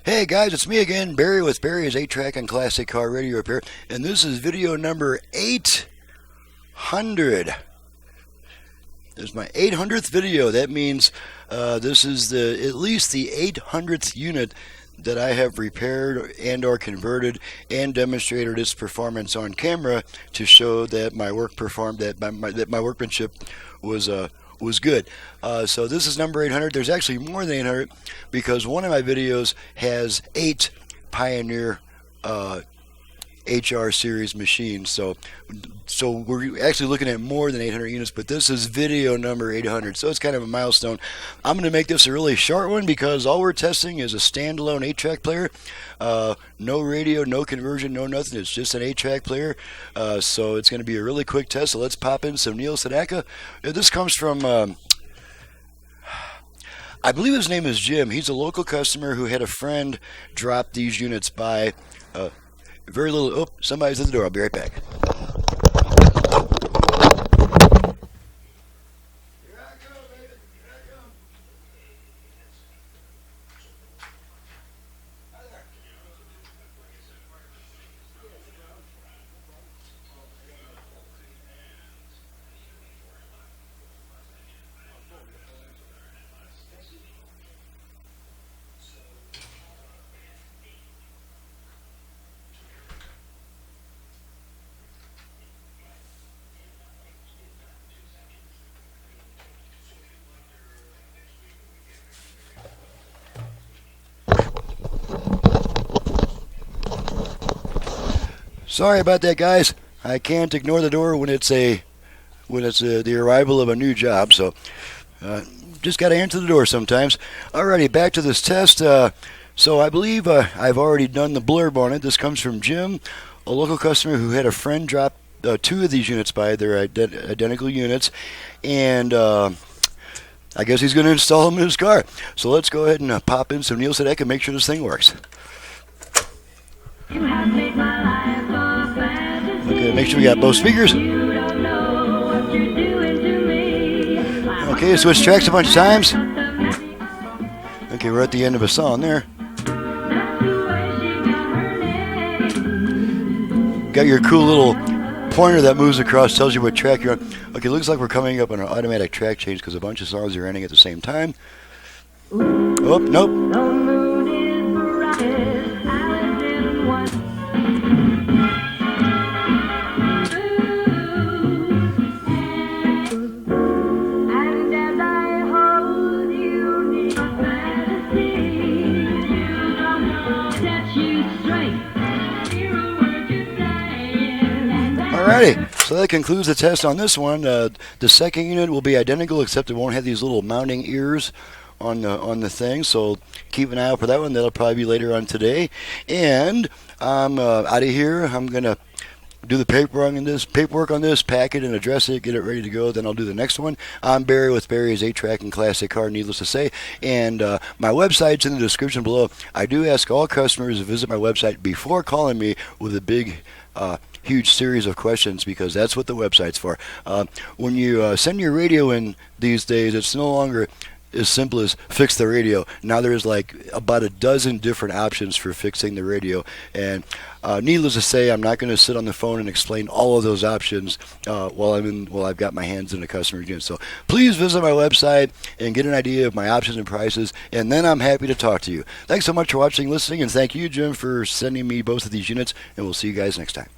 Hey guys, it's me again, Barry with Barry's 8-Track and Classic Car Radio Repair, and this is video number 800. This is my 800th video. That means this is at least the 800th unit that I have repaired and or converted and demonstrated its performance on camera to show that my work performed, that my workmanship was good. So this is number 800. There's actually more than 800 because one of my videos has 8 Pioneer HR series machines. So we're actually looking at more than 800 units, but this is video number 800. So it's kind of a milestone. I'm going to make this a really short one because all we're testing is a standalone 8-track player. No radio, no conversion, no nothing. It's just an 8-track player. So it's going to be a really quick test. So let's pop in some Neil Sedaka. This comes from I believe his name is Jim. He's a local customer who had a friend drop these units by very little. Oh, somebody's at the door. I'll be right back. Sorry about that, guys. I can't ignore the door when it's the arrival of a new job. So just got to answer the door sometimes. Alrighty, back to this test. So I believe I've already done the blurb on it. This comes from Jim, a local customer who had a friend drop 2 of these units by. Their identical units, and I guess he's going to install them in his car. So let's go ahead and pop in some Neil Sedaka and make sure this thing works. You have made my life. Okay, make sure we got both speakers. Okay, switch tracks a bunch of times. Okay, we're at the end of a song there. Got your cool little pointer that moves across, tells you what track you're on. Okay, looks like we're coming up on an automatic track change because a bunch of songs are ending at the same time. Oh, nope. Alrighty, so that concludes the test on this one. The second unit will be identical, except it won't have these little mounting ears on the thing. So keep an eye out for that one. That'll probably be later on today. And I'm out of here. I'm gonna do the paperwork on this, pack it and address it, get it ready to go. Then I'll do the next one. I'm Barry with Barry's 8-Track and Classic Car, needless to say. And my website's in the description below. I do ask all customers to visit my website before calling me with a big huge series of questions, because that's what the website's for. When you send your radio in these days, it's no longer as simple as fix the radio. Now there's like about a dozen different options for fixing the radio, and needless to say, I'm not going to sit on the phone and explain all of those options while I've got my hands in the customer unit. So please visit my website and get an idea of my options and prices, and then I'm happy to talk to you. Thanks so much for watching, listening, and thank you, Jim, for sending me both of these units, and we'll see you guys next time.